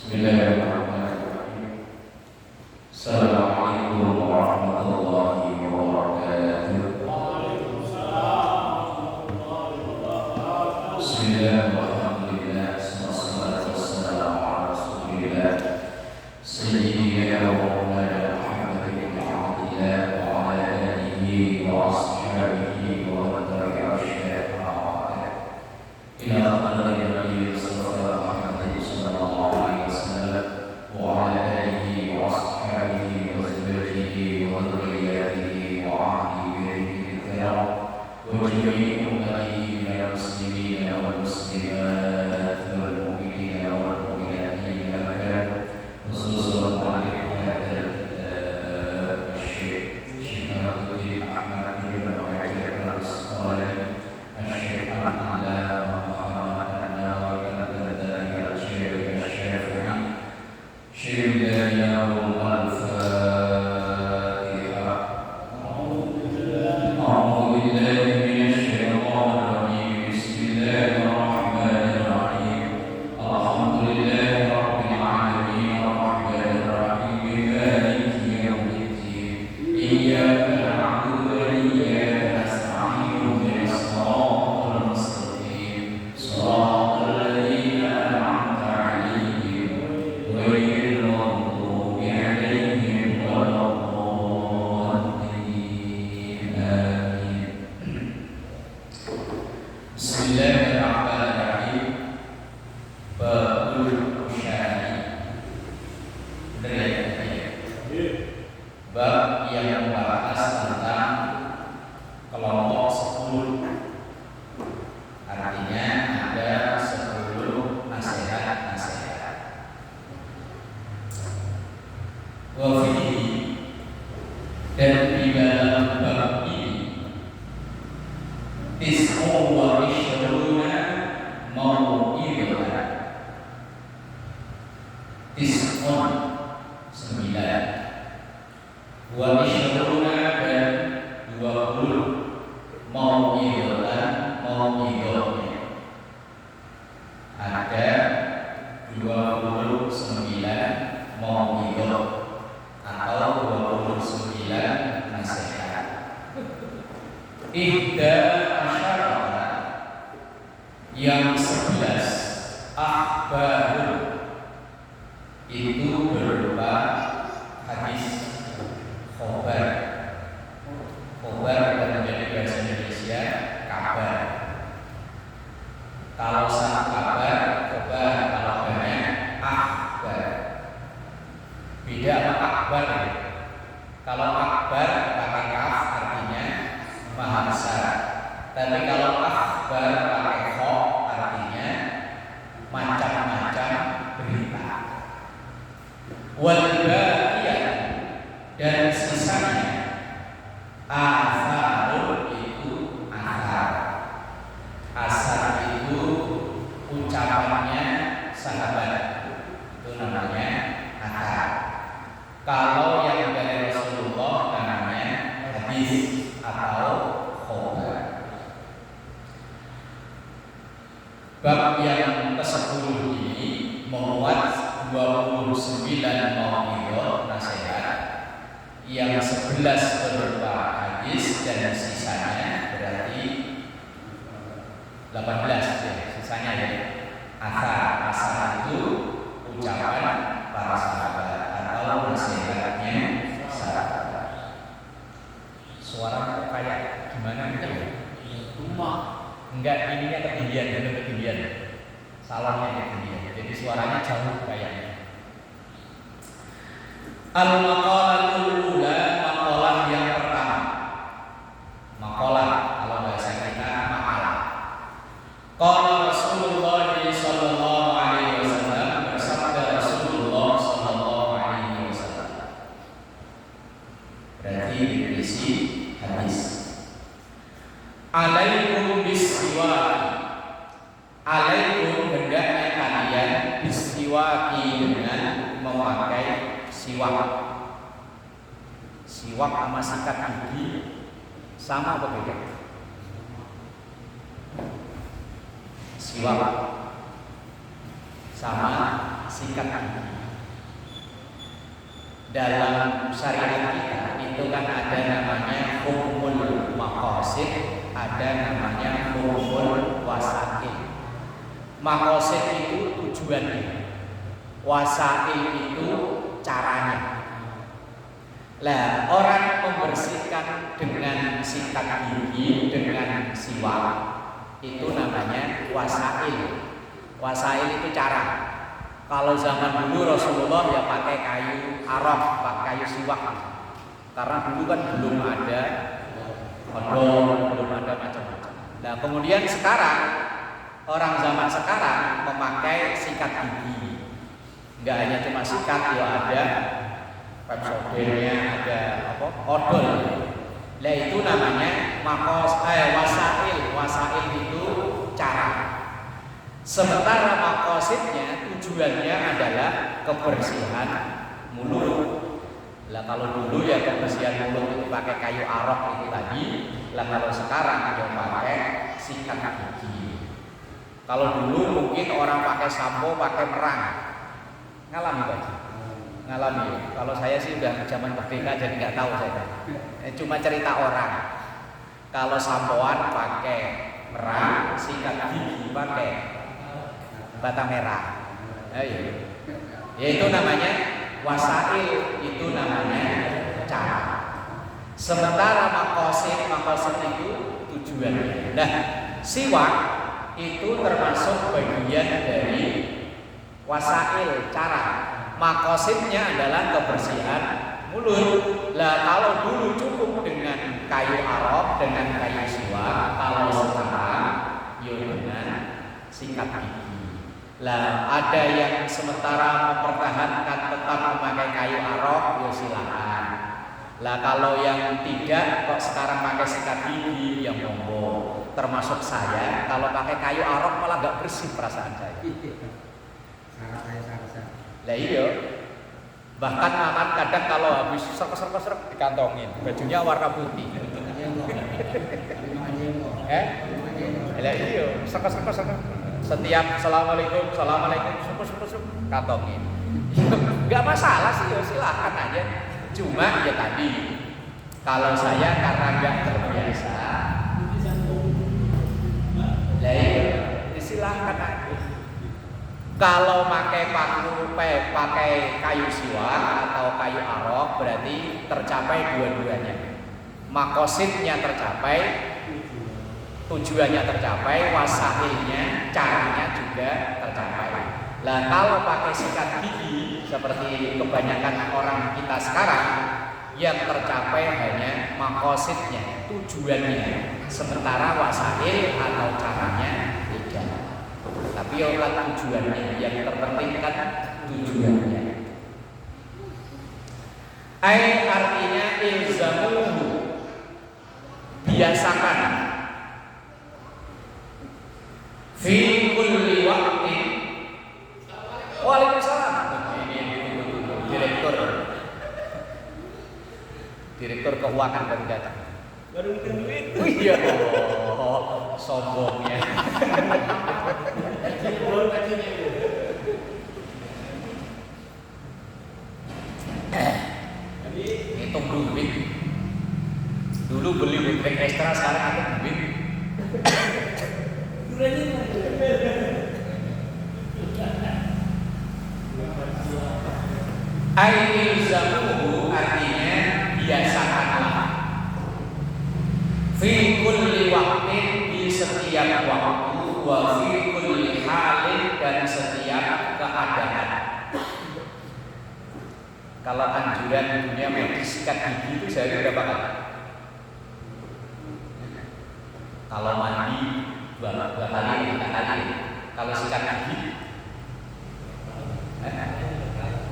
Bismillahirrahmanirrahim. Assalamualaikum warahmatullahi wabarakatuh. Bismillahirrahmanirrahim. Wassalatu wassalamu ala Rasulillah Sayyidina wa maulana Muhammadin bin Abdillah wa ala alihi wa ashabihi wa man tabi'a syai'an ila qadri Nabi sallallahu alaihi wasallam wa ala alihi wa ashabihi wa zawjihi wa dhurriyyatihi wa ahli baitihi al-kiram wa jami'i ummatihi minal muslimin wal muslimat wal mu'minin wal mu'minat ila makan khususan mu'allif hadzal kitab Syekh Abdul Ahmad bin Muhammad al-Asqalani Syekh al-Allamah bab yang membahas tentang kelompok 10. Artinya ada 10 nasihat-nasihat. Wa fihi, dan di dalam bab ini tis'u wa ishruna mau'idatan. Tis'un 9, wa ishruna dan 20 mau'idatan mau'idotnya. Ada 29 mau'idot atau 29 nasihat. Ihda asyarata, yang 11 akhbarun, itu berupa hadis khobar. Khobar dalam bahasa Indonesia kabar. Kalau satu kabar, khobar. Kalau banyak, akhbar. Beda sama akbar ya. Kalau akbar pakai kaf artinya maha besar. Tapi kalau akhbar pakai kha artinya macam-macam berita. Wal baqiyah, dan sisanya asarul, itu asar. Asar itu ucapannya sahabat, itu namanya asar. Kalau yang dari Rasulullah namanya hadis atau khobar. Bab yang ke-10 ini memuat 29 mau'idot nasihat, yang 11 berupa hadis dan sisanya berarti 18 ya, sisanya ya asar itu ucapan para sahabat atau nasihatnya sahabat. Suara kayak gimana gitu ya? Enggak, ininya ketinggian. Salahnya ketinggian. Jadi suaranya jauh kayaknya. Al-maqalatul ula, maqalah yang pertama. Maqalah kalau bahasa kita makalah. Qala Rasulullah sallallahu alaihi wasallam, bersabda Rasulullah sallallahu alaihi wasallam. Berarti berisi hadis. Alaikum bisiwaki, alaikum hendaknya kalian bisiwaki, dengan memakai siwak. Siwak sama sikat gigi sama apa beda? Siwak sama sikat gigi. Dalam syariat kita itu kan ada namanya hukumul maqasid, ada namanya hukumul wasail. Maqasid itu tujuannya, wasail itu caranya. Lah, orang membersihkan dengan sikat gigi, dengan siwak, itu namanya wasail. Wasail itu cara. Kalau zaman dulu Rasulullah ya pakai kayu arok, pakai kayu siwak. Karena dulu kan belum ada odol, belum ada macam-macam. Nah, kemudian sekarang orang zaman sekarang memakai sikat gigi. Enggak hanya cuma sikat, ya ada Pepsodentnya, ada apa? Odol. Nah, itu namanya wasail. Wasail itu cara. Sementara maqasidnya tujuannya adalah kebersihan mulut. Lah kalau dulu ya kebersihan mulut itu pakai kayu arok itu tadi. Lah kalau sekarang dia pakai sikat gigi. Kalau dulu mungkin orang pakai sampo, pakai perang. Ngalami Pak? Ngalami. Kalau saya sih udah zaman merdeka jadi nggak tahu saya. Cuma cerita orang. Kalau sampoan pakai perang, sikat gigi pakai bata merah. Ayo. Ya itu namanya wasail, itu namanya cara. Sementara maqasid itu tujuannya. Nah, siwak itu termasuk bagian dari wasail, cara. Maqasidnya adalah kebersihan mulut. Lah kalau dulu cukup dengan kayu arok, dengan kayu siwak, kalau sekarang ya dengan sikat gigi. Lah ada yang sementara mempertahankan tetap memakai kayu arok, ya silakan. Lah kalau yang tidak kok sekarang pakai sikat gigi, yang monggo. Termasuk saya, kalau pakai kayu arok malah gak bersih perasaan saya. Lah iya. Bahkan makan kadang kalau habis serk dikantongin, bajunya warna putih. Lah iya, serk. Setiap assalamualaikum, kantongin. Gak masalah sih, silahkan aja. Cuma ya tadi, kalau saya karena gak terbiasa, lah iya, silahkan aja. Kalau pakai kayu siwak atau kayu arok berarti tercapai dua-duanya. Maqasidnya tercapai, tujuannya tercapai, wasailnya, caranya juga tercapai. Lah kalau pakai sikat gigi seperti kebanyakan orang kita sekarang, yang tercapai hanya maqasidnya, tujuannya, sementara wasail atau caranya tidak. Tapi orang tujuannya yang terpenting kan tujuannya. Artinya ilzamuhu, biasakan. Fi kulli waqtin. Waalaikumsalam. Direktur keuangan baru datang. Baru bikin duit. Oh iya. Oh, sombongnya. Hitung duit. Dulu beli duit ekstra, sekarang ada duit. Ilzamuhu artinya biasakanlah. Fi kulli waqtin, di setiap waktu, wa fi kulli halin, dan setiap keadaan. Kalau anjuran dunia medis sikat gigi itu sehari berapa kali? Kalau mandi dua kali, 3 kali. Kalau sikat gigi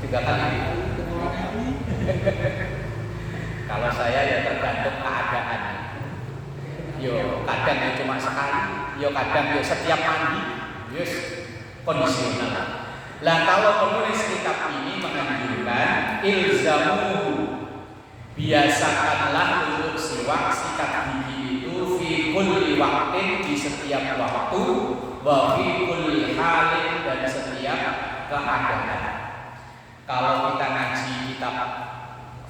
3 kali. Kalau saya ya tergantung keadaan. Yo kadang ya cuma sekali, yo kadang yo setiap mandi, yes kondisional. Lah kalau penulis kitab ini menganjurkan ilzamuhu, biasakanlah untuk siwak, sikat gigi itu fi kulli waqtin, di setiap waktu, wa fi kulli halin, dan setiap keadaan. Kalau kita ngaji kitab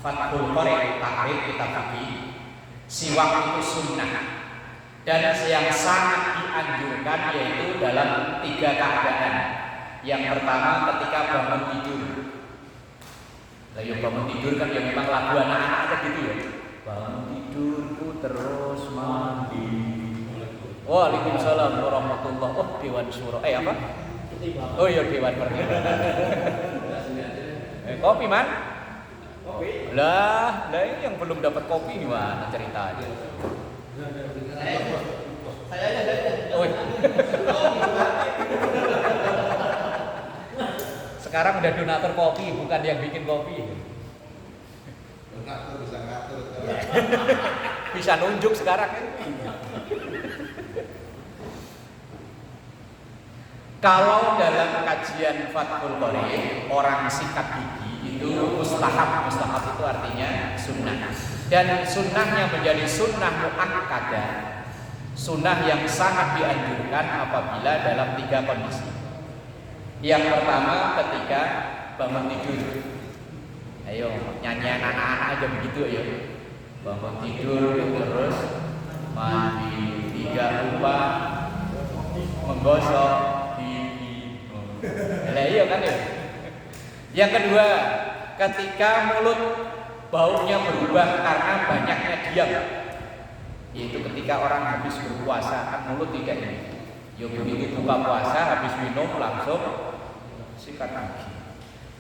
Fathul Qorib, takrib kitab fikih, siwak itu sunnah dan yang sangat dianjurkan yaitu dalam 3 keadaan. Yang pertama ketika bangun tidur. Lah ya bangun tidur kan ya memang lagu anak-anak aja gitu ya. Bangun tidurku terus mandi. Waalaikumsalam warahmatullahi wabarakatuh. Oh, Dewan Syuro. Apa? Oh iya Dewan Merdeka. Kopi man? Kopi? Lah ini yang belum dapat kopi gimana ceritanya? Saya aja. Oh. Sekarang udah donatur kopi, bukan yang bikin kopi. Donatur bisa ngatur. Bisa nunjuk sekarang kan? Kalau dalam kajian Fathul Qorib, orang sikat gigi itu mustahab. Mustahab itu artinya sunnah. Dan sunnahnya menjadi sunnah muakkadah, sunnah yang sangat dianjurkan apabila dalam 3 kondisi. Yang pertama ketika bangun tidur. Ayo nyanyian anak-anak aja begitu ya. Bangun tidur terus mandi 3 rupa, menggosok gigi. Lah iya kan ya. Yang kedua, ketika mulut baunya berubah karena banyaknya diam. Yaitu ketika orang habis berpuasa, kan mulut tidak ini. Ya begitu buka puasa habis minum langsung sikat gigi.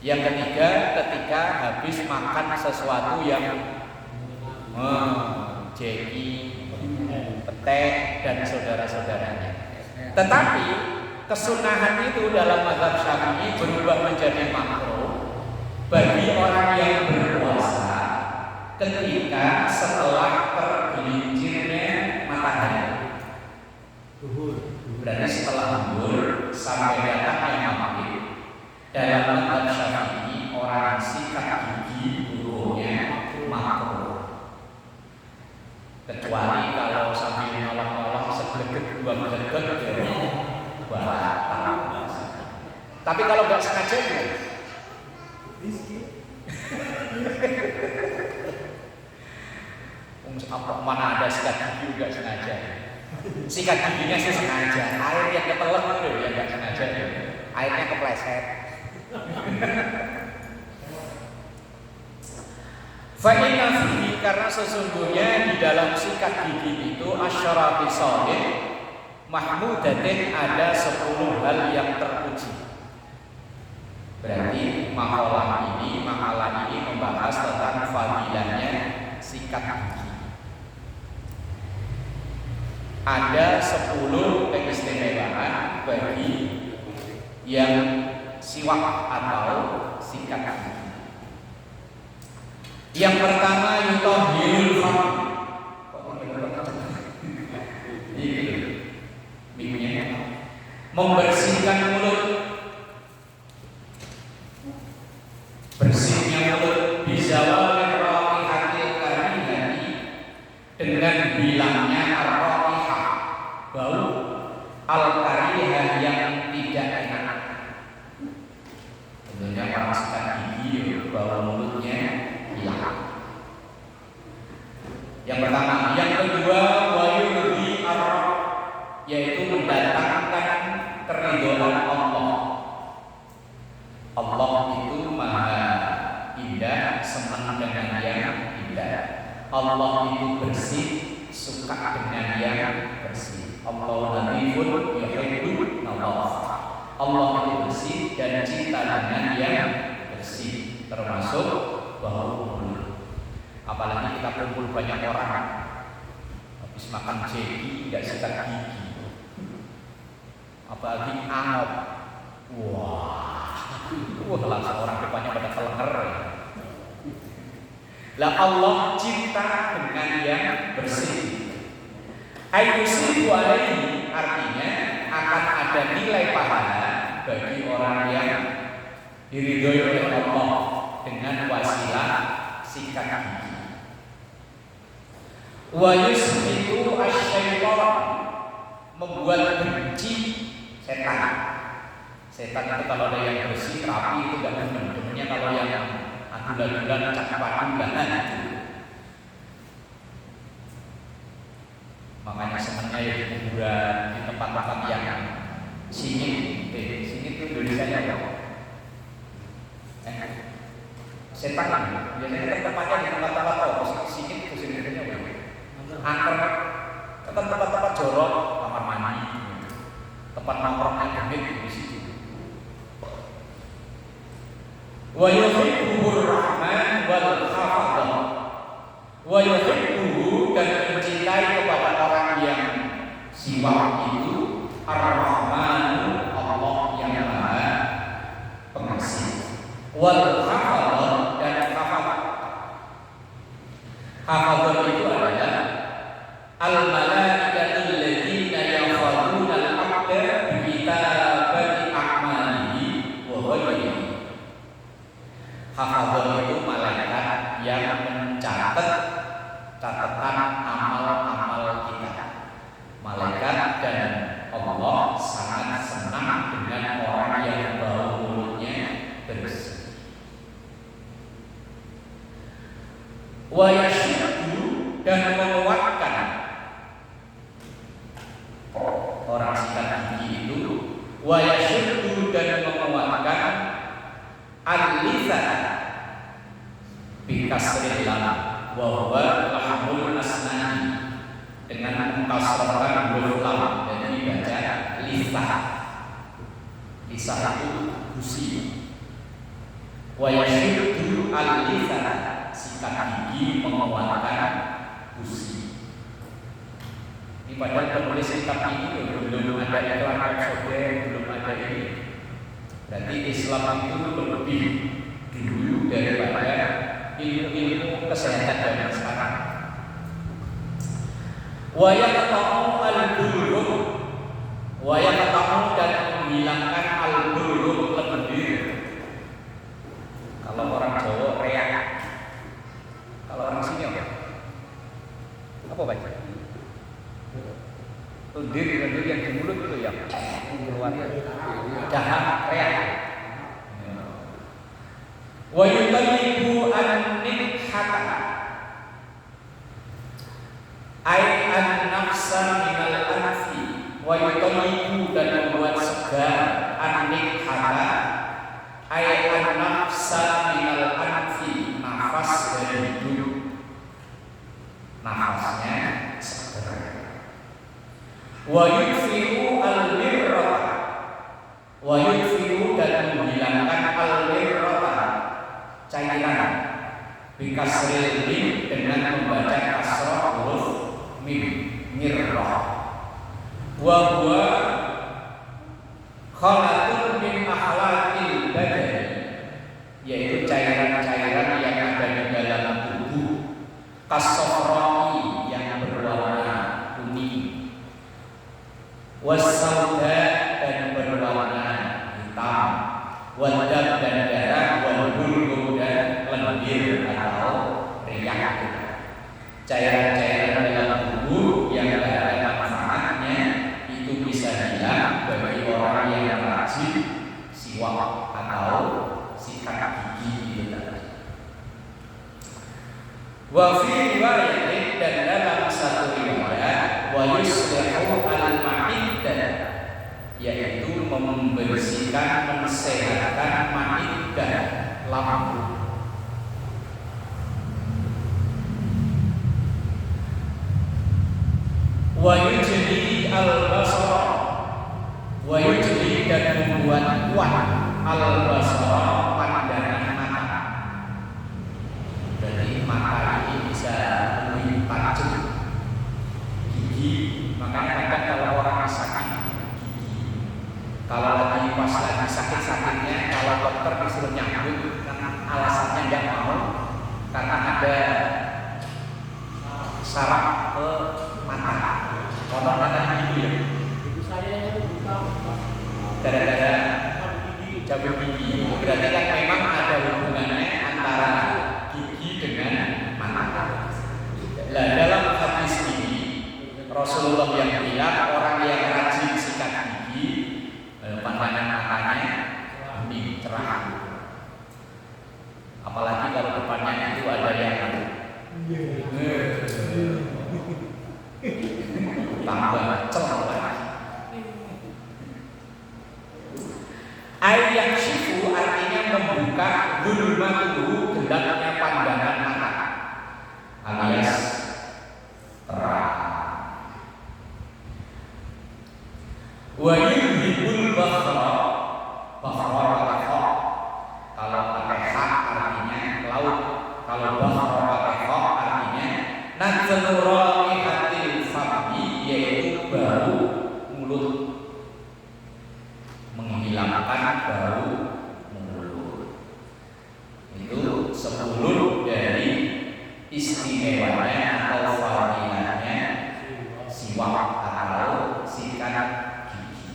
Yang ketiga, ketika habis makan sesuatu yang jeki, petek dan saudara-saudaranya. Tetapi kesunahan itu dalam mazhab Syafi'i berubah menjadi makruh bagi orang yang berpuasa ketika setelah tergelincirnya matahari. Berarti setelah zuhur sampai datangnya maghrib. Dalam mazhab Syafi'i orang sikat gigi hukumnya makruh. Kecuali kalau sambil nolong-nolong segleget 2 gleget dari batal. Tapi kalau nggak sengaja ya mana ada sikat gigi nggak sengaja. Sikat giginya sih sengaja. Air yang ketelan itu ya nggak sengaja. Airnya kepleset. Fa'inna fihi, karena sesungguhnya di dalam sikat gigi itu asyarati sholih mahmudatin, ada 10 hal yang terpuji. Berarti makalah ini membahas tentang fadilahnya sikat gigi. Ada 10 keistimewaan bagi yang siwak atau sikat gigi. Yang pertama yutahhirul fam. Membersihkan mulut. Bersihnya mulut bizawal raihatil karihati, dengan bilangnya ar-raihah, bau al-karihah yang tidak enak. Tentunya orang sikat gigi bau mulutnya hilang. Yang pertama. Yang kedua wayudhi ar-rab, yaitu mendatangkan keridhaan Allah. Allah itu maha indah, senang dengan yang indah. Allah itu bersih, suka dengan yang bersih. Allah nadhifun yuhibbun nadhaf. Allah itu bersih dan cinta dengan yang bersih, termasuk bau mulut. Apalagi kita kumpul banyak orang, habis makan jeki nggak sikat gigi, apalagi angop, wah langsung orang depannya pada kelenger. Lah Allah cinta dengan yang bersih. Ayyusibu alaihi, artinya akan ada nilai pahala bagi orang yang diridhoi oleh Allah dengan wasilah sikat gigi. Wa yusbitu asy-syaitan, membuat benci setan. Setan itu kalau ada yang bersih, rapi itu gak demen. Demennya kalau yang adul-adulan, cakap-adulan itu. Makanya senangnya ya di kuburan, di tempat-tempat yang singit. Singit itu Indonesia apa? Setan biasanya tempatnya di tempat-tempat singit itu sebenarnya apa? Angker, tempat-tempat jorok, kamar mandi, tempat nongkrongnya demit di situ. Wa yuhibbuhur rahman wal hafadh. Wa yuhibbuhu, dan mencintai kepada orang yang siwak itu ar-rahman, Allah yang maha pengasih. Wal hafadh, dan hafadh itu adalah al-malaikatul ladzina yahfadzuna al-'abda bi kitabati a'malihi wa ghairihi. Hafadzah itu malaikat yang mencatat catatan amal-amal kita. Malaikat dan Allah sangat senang dengan orang yang bau mulutnya bersih. Wa yashuddu, dan menguatkan orang sikat gigi itu. Wa yashuddu, dan menguatkan al-lisan bikasril lam wa huwa lahmul asnani, dengan mengkasrahkan huruf lam dan dibaca lisah. Lisah itu gusi. Wa yashuddu al-lisan, sikat gigi menguatkan gusi. Ini padahal penulis kitab ini belum ada iklan episode, belum ada ini. Berarti Islam itu lebih dulu daripada ilmu kesehatan zaman sekarang. Wa yaqta'u al-bulugh, wa yaqta'u, dan menghilangkan al-bulugh, lendir. Kalau orang Jawa reak. Kalau orang sini apa? Apa baca? Lendir yang di mulut itu yang keluar. Dahak, reak. Wa yutallibu an-nihata, ay an-nafsa minal anfi. Wa yutallibu, dan membuat segar an-nihata, ay an-nafsa minal anfi, nafas dari hidup, nafasnya segar. Wa yudfi'u al-birra, wa yudfi'u, dan menghilangkan al-birra, cairan, bikasril mim, dengan membaca kasrah huruf mim, mirrah. Wa huwa khalatun min akhlaqil badani, yaitu cairan-cairan yang ada di dalam tubuh, kasofroi, yang berwarna kuning, wasauda, dan berwarna hitam, wadam, dan darah, wadulgum, dan lendir atau riak. Cairan-cairan dalam tubuh yang tidak ada manfaatnya itu bisa hilang bagi orang yang rajin siwak atau sikat gigi itu tadi. Wa fi riwayatin, dan dalam satu riwayat, wa yuslihu al-ma'iddah, yaitu membersihkan, mensehatkan ma'iddah, lambung. Wa yujli al-basara, wa yujli, dan membuat kuat al-basara, pandangan mata. Dari mata ini bisa lebih tajam. Gigi, makanya kadang kalau orang sakit gigi, kalau lagi pas lagi sakit-sakitnya, kalau dokter disuruh nyambut, karena alasannya nggak mau, karena ada saraf ke mata. Konon katanya gitu ya. Ibu saya itu buta. Gara-gara cabut gigi, berarti kan memang ada hubungannya antara gigi dengan mata. Nah, dalam hadis ini Rasulullah yang bilang orang yang rajin sikat gigi, pandangan matanya bening cerah. Apalagi kalau depannya itu ada yang tambah celah lagi. Ayat syifu artinya membuka zulmatuhu, gelapnya pandangan mata, alias terang. Wa yuhibul bahra, bahra pakai kalau pakai hak artinya laut, kalau bahra pakai kha artinya nazrul hatil fami, yaitu bau mulut, menghilangkan bau mulut. Itu 10 dari istimewanya atau fadilahnya siwak atau sikat gigi.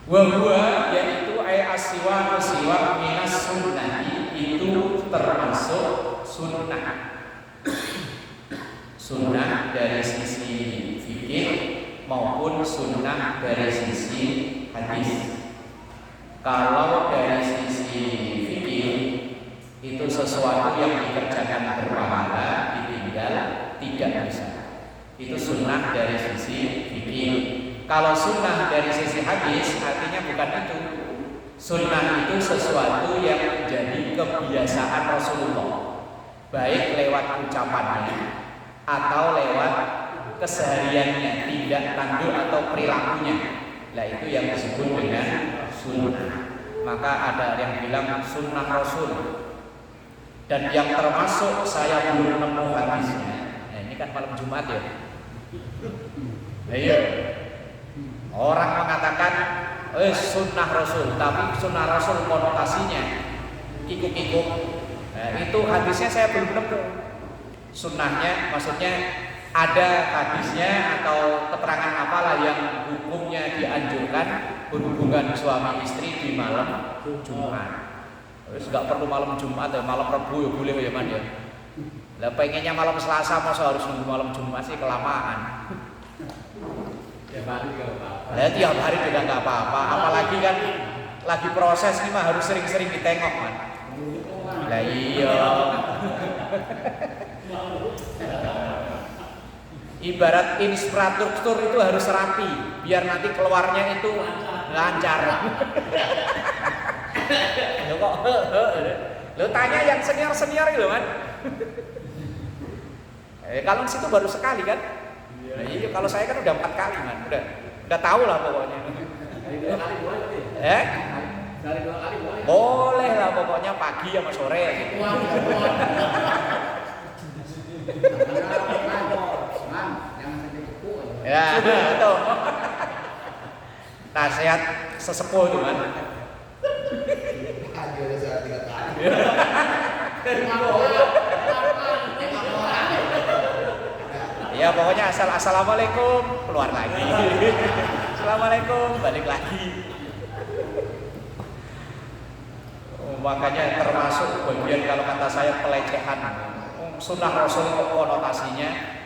Wahwa yaitu asiwak siwak minas sunnah, itu termasuk sunnah. Sunnah dari sisi fikih maupun sunnah dari sisi hadis. Kalau dari sisi fikih itu sesuatu yang dikerjakan berpahala, ditinggal tidak bisa. Itu sunnah dari sisi fikih. Kalau sunnah dari sisi hadis artinya bukan itu. Sunnah itu sesuatu yang menjadi kebiasaan Rasulullah, baik lewat ucapannya atau lewat kesehariannya, tindak tanduk atau perilakunya. Nah itu yang disebut dengan sunnah. Maka ada yang bilang sunnah Rasul, dan yang termasuk saya belum nemu hadisnya. Nah ini kan malam Jumat ya. Ayo. Orang mengatakan sunnah Rasul, tapi sunnah Rasul konotasinya kikuk-kikuk. Nah, itu hadisnya saya belum nemu. Sunnahnya maksudnya ada hadisnya atau keterangan apalah yang hukumnya dianjurkan berhubungan suami istri di malam Jumat. Terus nggak perlu malam Jumat ya, malam Rabu ya boleh ya man ya. Lah pengennya malam Selasa masa harus nunggu malam Jumat sih, kelamaan. Tiap hari juga apa-apa. Lah tiap hari juga nggak apa-apa, apalagi kan lagi proses ini mah harus sering-sering ditengok man. Lah iya. Ibarat infrastruktur itu harus rapi biar nanti keluarnya itu lancar. Lo kok lo tanya yang senior itu kan. Kalau situ baru sekali kan. Nah, iya kalau saya kan udah 4 kali man, udah tahu lah pokoknya. Dari 2 kali boleh. Boleh lah pokoknya pagi sama sore gitu. Ya, betul. Nasihat sesepuh itu kan. Ya pokoknya assalamualaikum keluar lagi. Assalamualaikum balik lagi. Makanya termasuk bagian kalau kata saya pelecehan. Sunnah Rasul konotasinya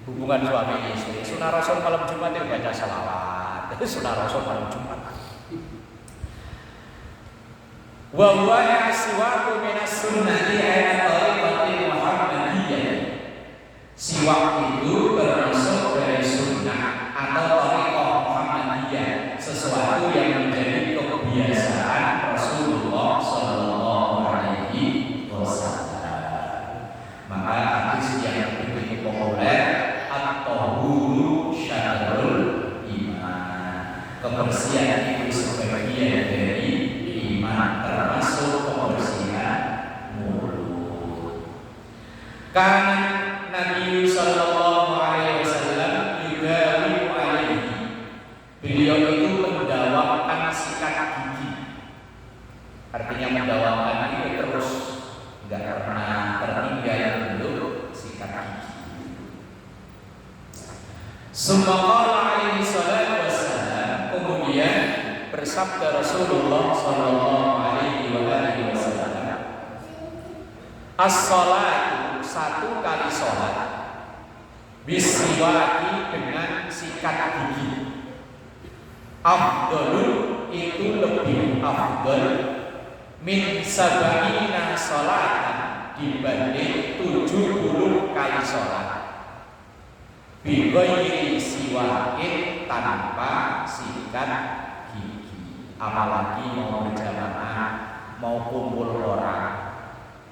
hubungan suami istri. Sunnah Rasul malam Jumat itu baca salawat. Sunnah Rasul malam Jumat. Wa huwa aswaqu minas sunnati ala tariqati Muhammadiyah. Siwak itu termasuk dari sunnah atau tariqah Muhammadiyah, sesuatu yang menjadi kebiasaan Rasulullah Sallallahu Alaihi Wasallam. Maka hadis yang begitu populer at-tahuru syatrul iman, kebersihan itu sebagian dari iman, termasuk kebersihan mulut. Karena Nabi Sallallahu Alaihi Wasallam yudawi alaihi, beliau itu mendawamkan sikat gigi. Artinya mendawamkan itu terus, nggak pernah tertinggal untuk sikat gigi. Sumaqala alaihi salatu wassalam, kemudian bersabda Rasulullah Sallallahu Alaihi Wasallam, as-salatu, satu kali sholat bisiwaki, dengan sikat gigi. afdhalu itu lebih afdal min sab'ina sholatan dibanding 70 kali sholat bighairi siwakin tanpa sikat gigi. Apalagi mau berjamaah, mau kumpul orang,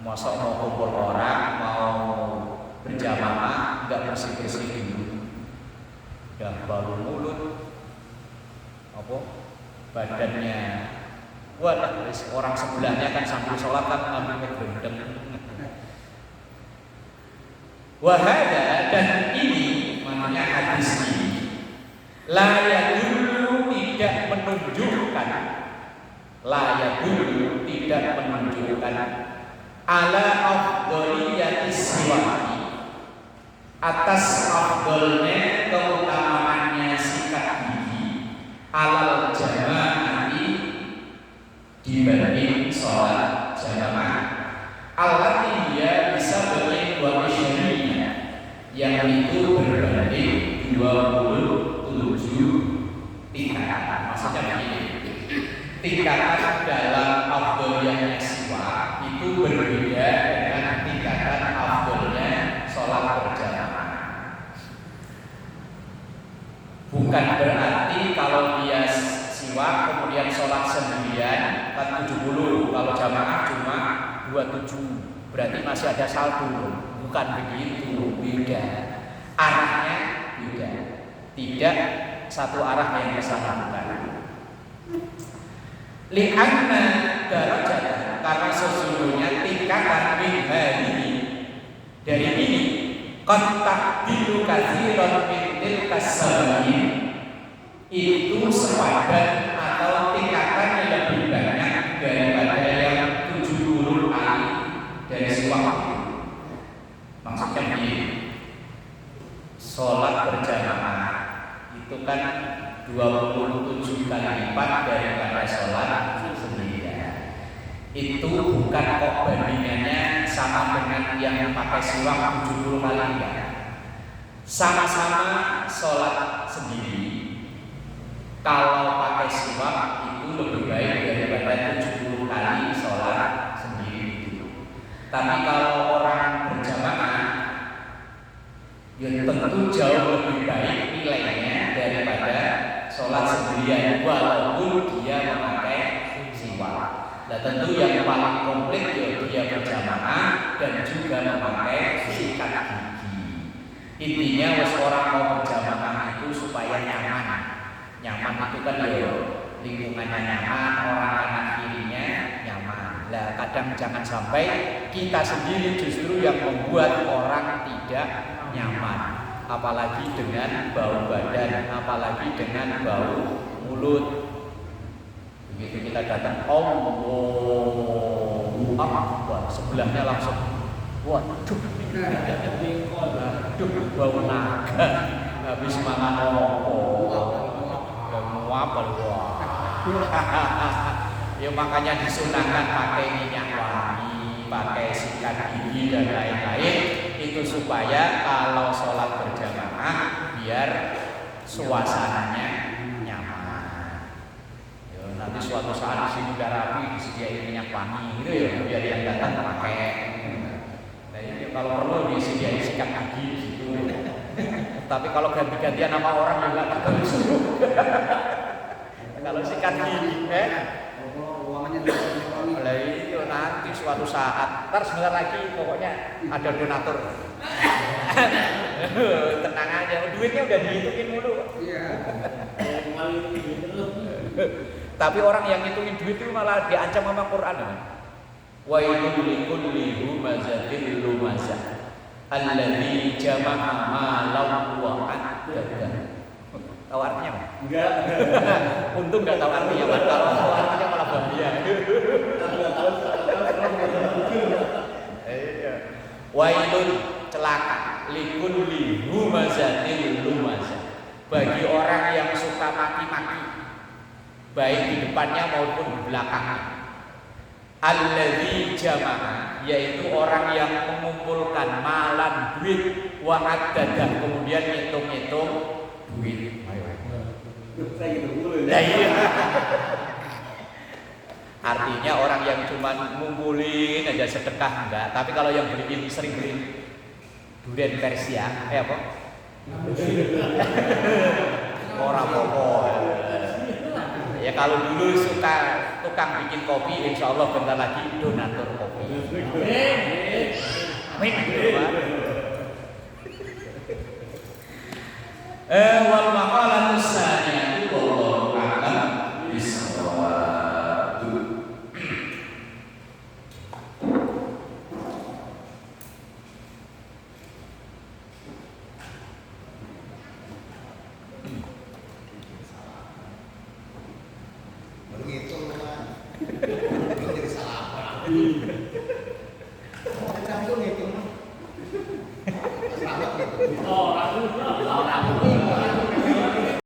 mosok mau kumpul orang, mau berjamaah nggak bersih-bersih dulu, udah baru mulut apa badannya, wadah orang sebelahnya kan sambil sholat kan ambil gendeng. Wahada, dan ini maknanya hadis ini la yadullu tidak menunjukkan, la yadullu tidak menunjukkan ala afdhaliyatis siwaki, atas afdhalnya keutamaannya sikat gigi, alal jamaati dibanding sholat jamaah, allati dia bisa berbuat syariah yang itu berbanding 27 tingkatan. Maksudnya begini, tingkatan dalam afdhaliyahnya siwak itu berbeda dengan tingkatan afdhalnya sholat berjamaah. Bukan berarti kalau dia siwak kemudian sholat sendirian kan 70, kalau jamaah cuma 27, berarti masih ada saldo. Bukan begitu, beda arahnya, beda, tidak satu arah yang bersangkutan. Li'anna darajat, karena sesungguhnya tingkatan min hadhihi, dari ini qad ta'dilu katsiran min tilka sabain, itu sepadan atau tingkatan yang lebih banyak daripada yang 70 kali dari siwak. Maksudnya begini, sholat berjamaah itu kan 27 kali lipat daripada sholat sendirian. Itu bukan kok bandingannya sama dengan yang pakai siwak 70 kali lipat. Sama-sama sholat sendiri, kalau pakai siwak itu lebih baik daripada 70 kali sholat sendiri. Tapi kalau orang berjamaah, ya tentu jauh lebih baik nilainya daripada sholat sendirian walaupun dia memakai siwak. Nah tentu yang paling komplit ya dia berjamaah dan juga memakai sikat gigi. Intinya orang mau berjamaah itu supaya nyaman. Nyaman itu kan ya lingkungannya nyaman, orang kanan kirinya nyaman. Nah kadang jangan sampai kita sendiri justru yang membuat orang tidak nyaman, apalagi dengan bau badan, apalagi dengan bau mulut. Begitu kita datang, Allahu Akbar, sebelahnya langsung, waduh, bau naga, habis makan apa ya makanya disunahkan pakai minyak wangi, pakai sikat gigi dan lain-lain, itu supaya kalau sholat berjamaah biar suasananya nyaman. Ya, nanti suatu saat di sini udah rapi disediain minyak wangi gitu ya, biar yang datang pakai. Nah ini kalau perlu disediain sikat gigi gitu. Tapi kalau ganti-gantian nama orang ya nggak terlalu seru. Kalau sikat gigi, mulai itu nanti suatu saat, ntar sebentar lagi pokoknya ada donatur. Tenang aja, duitnya udah dihitungin mulu. Tapi orang yang ngitungin duit itu malah diancam sama Quran. Wailul likulli humazatil lumazah alladzi jama'a malan wa addada. Tahu artinya apa? Enggak. Untung enggak tahu artinya, Pak. Kalau tahu artinya malah bahagia. Wailun, celaka, likulli humazatil lumazah, bagi orang yang suka maki-maki, baik di depannya maupun di belakangnya. Alladzi jama'a, yaitu orang yang mengumpulkan malan duit, wa addada, kemudian ngitung-ngitung duit. Saya gitu dulu. Ya iya. Artinya orang yang cuma ngumpulin aja sedekah enggak, tapi kalau yang beliin sering beli durian Persia, apa? Orang popo. Ya kalau dulu suka tukang bikin kopi, insya Allah bentar lagi donatur kopi. Amin. Wal maqalatus